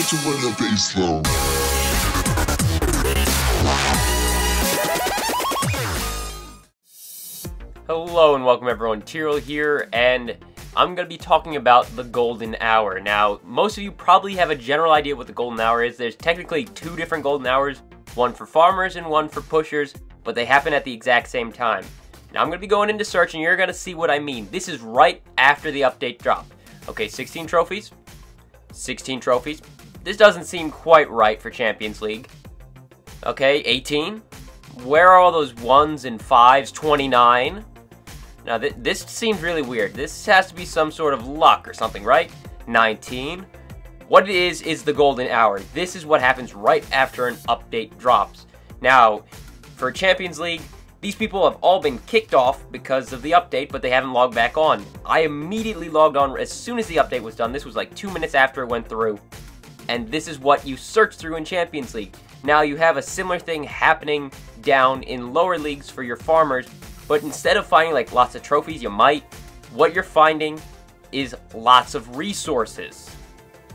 put you in the baseline. Hello and welcome everyone, Tyrael here, and I'm going to be talking about the golden hour. Now, most of you probably have a general idea what the golden hour is. There's technically two different golden hours, one for farmers and one for pushers, but they happen at the exact same time. Now, I'm going to be going into search and you're going to see what I mean. This is right after the update dropped. Okay, 16 trophies. 16 trophies. This doesn't seem quite right for Champions League. Okay, 18. Where are all those 1s and 5s? 29. Now, this seems really weird. This has to be some sort of luck or something, right? 19. What it is the golden hour. This is what happens right after an update drops. Now, for Champions League, these people have all been kicked off because of the update, but they haven't logged back on. I immediately logged on as soon as the update was done. This was like 2 minutes after it went through. And this is what you search through in Champions League. Now, you have a similar thing happening down in lower leagues for your farmers, but instead of finding like lots of trophies, what you're finding is lots of resources.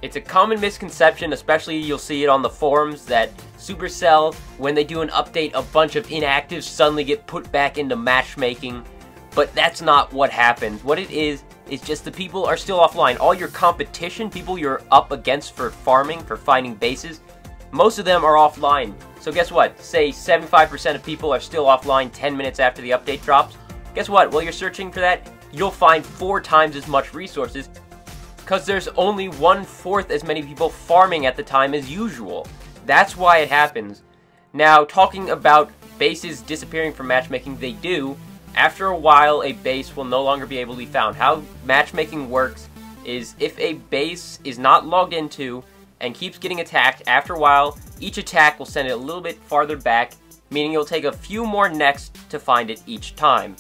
It's a common misconception, especially you'll see it on the forums, that Supercell, when they do an update, a bunch of inactives suddenly get put back into matchmaking, but that's not what happens. What it is just the people are still offline. All your competition, people you're up against for farming, for finding bases, most of them are offline. So guess what? Say 75% of people are still offline 10 minutes after the update drops. Guess what? While you're searching for that, you'll find 4 times as much resources because there's only 1/4 as many people farming at the time as usual. That's why it happens. Now, talking about bases disappearing from matchmaking, they do. After a while, a base will no longer be able to be found. How matchmaking works is if a base is not logged into and keeps getting attacked, after a while, each attack will send it a little bit farther back, meaning you'll take a few more necks to find it each time.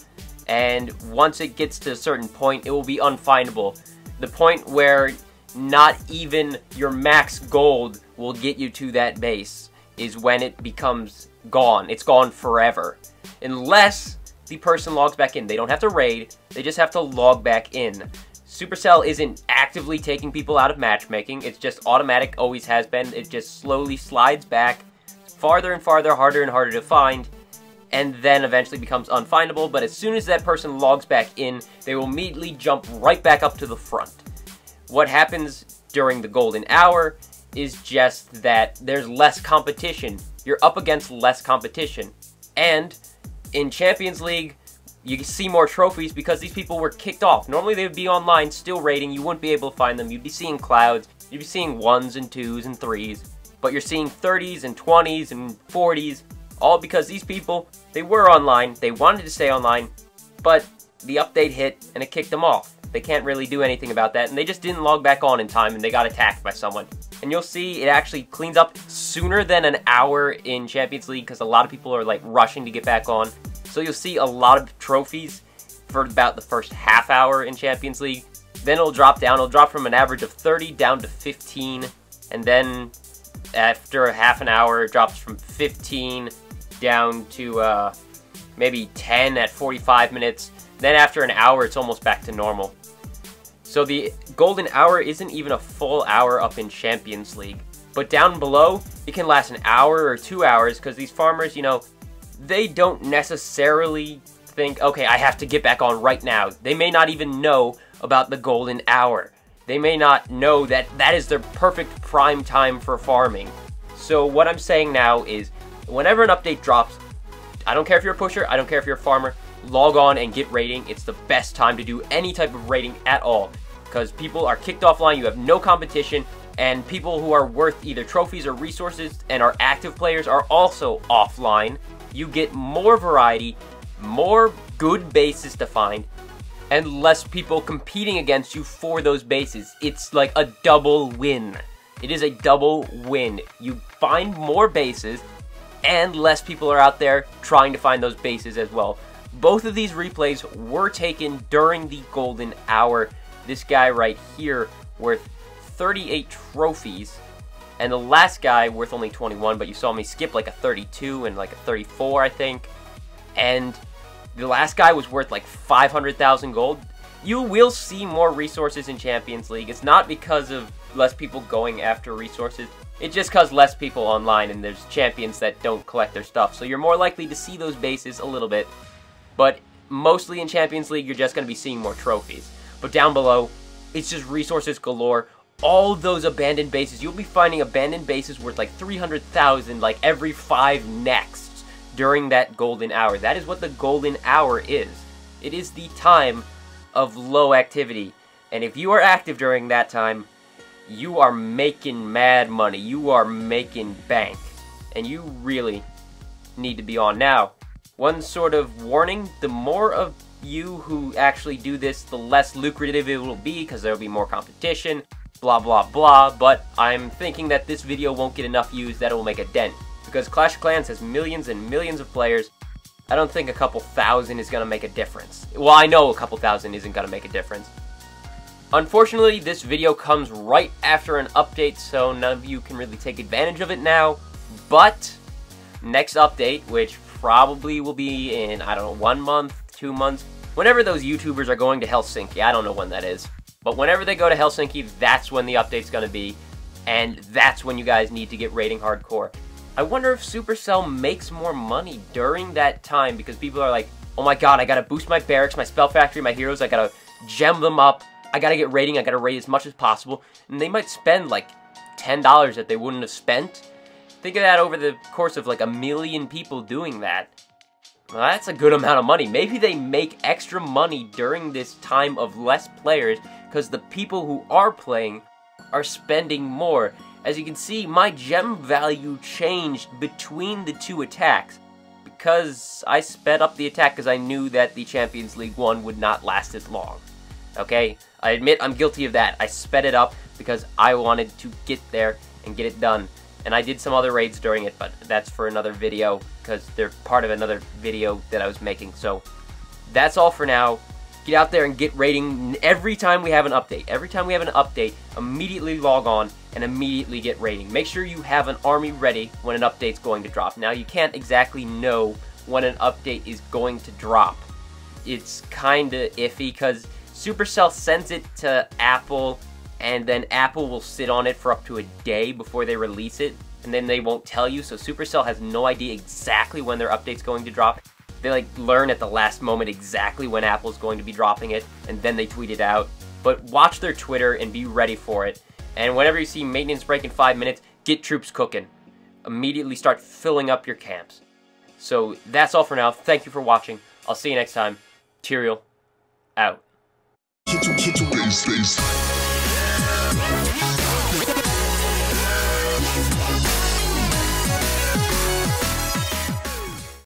And once it gets to a certain point, it will be unfindable. The point where not even your max gold will get you to that base is when it becomes gone. It's gone forever. Unless the person logs back in. They don't have to raid, they just have to log back in. Supercell isn't actively taking people out of matchmaking, it's just automatic, always has been. It just slowly slides back, farther and farther, harder and harder to find, and then eventually becomes unfindable. But as soon as that person logs back in, they will immediately jump right back up to the front. What happens during the golden hour is just that there's less competition. You're up against less competition. And in Champions League, you see more trophies because these people were kicked off. Normally they would be online still raiding, you wouldn't be able to find them, you'd be seeing clouds, you'd be seeing 1s and 2s and 3s, but you're seeing 30s and 20s and 40s, all because these people, they were online, they wanted to stay online, but the update hit and it kicked them off. They can't really do anything about that, and they just didn't log back on in time and they got attacked by someone. And you'll see it actually cleans up sooner than an hour in Champions League because a lot of people are like rushing to get back on. So you'll see a lot of trophies for about the first half hour in Champions League. Then it'll drop down. It'll drop from an average of 30 down to 15. And then after half an hour, it drops from 15 down to maybe 10 at 45 minutes. Then after an hour, it's almost back to normal. So the golden hour isn't even a full hour up in Champions League. But down below, it can last an hour or 2 hours because these farmers, they don't necessarily think, okay, I have to get back on right now. They may not even know about the golden hour. They may not know that that is their perfect prime time for farming. So what I'm saying now is, whenever an update drops, I don't care if you're a pusher, I don't care if you're a farmer, log on and get raiding. It's the best time to do any type of raiding at all because people are kicked offline, you have no competition, and people who are worth either trophies or resources and are active players are also offline. You get more variety, more good bases to find, and less people competing against you for those bases. It's like a double win. It is a double win. You find more bases, and less people are out there trying to find those bases as well. Both of these replays were taken during the golden hour. This guy right here worth 38 trophies. And the last guy worth only 21, but you saw me skip like a 32 and like a 34, I think. And the last guy was worth like 500,000 gold. You will see more resources in Champions League. It's not because of less people going after resources. It's just because less people online and there's champions that don't collect their stuff. So you're more likely to see those bases a little bit. But mostly in Champions League, you're just going to be seeing more trophies. But down below, it's just resources galore. All those abandoned bases, you'll be finding abandoned bases worth like 300,000 like every 5 nexts during that golden hour. That is what the golden hour is. It is the time of low activity. And if you are active during that time, you are making mad money. You are making bank. And you really need to be on. Now, one sort of warning, the more of you who actually do this, the less lucrative it will be because there will be more competition, blah blah blah. But I'm thinking that this video won't get enough views that it will make a dent. Because Clash of Clans has millions and millions of players. I don't think a couple thousand is going to make a difference. Well, I know a couple thousand isn't going to make a difference. Unfortunately, this video comes right after an update, so none of you can really take advantage of it now. But next update, which probably will be in, I don't know, 1 month, 2 months, whenever those YouTubers are going to Helsinki. I don't know when that is. But whenever they go to Helsinki, that's when the update's going to be. And that's when you guys need to get rating hardcore. I wonder if Supercell makes more money during that time, because people are like, oh my god, I gotta boost my barracks, my spell factory, my heroes, I gotta gem them up, I gotta get rating, I gotta rate as much as possible, and they might spend like $10 that they wouldn't have spent. Think of that over the course of like 1 million people doing that. Well, that's a good amount of money. Maybe they make extra money during this time of less players, because the people who are playing are spending more. As you can see, my gem value changed between the 2 attacks, because I sped up the attack because I knew that the Champions League 1 would not last as long. Okay? I admit I'm guilty of that. I sped it up because I wanted to get there and get it done. And I did some other raids during it, but that's for another video, because they're part of another video that I was making. So, that's all for now. Get out there and get rating every time we have an update. Every time we have an update, immediately log on and immediately get rating. Make sure you have an army ready when an update's going to drop. Now, you can't exactly know when an update is going to drop. It's kinda iffy, because Supercell sends it to Apple, and then Apple will sit on it for up to a day before they release it, and then they won't tell you, so Supercell has no idea exactly when their update's going to drop. They like learn at the last moment exactly when Apple's going to be dropping it, and then they tweet it out. But watch their Twitter and be ready for it. And whenever you see maintenance break in 5 minutes, get troops cooking. Immediately start filling up your camps. So that's all for now. Thank you for watching. I'll see you next time. Tyrael, out.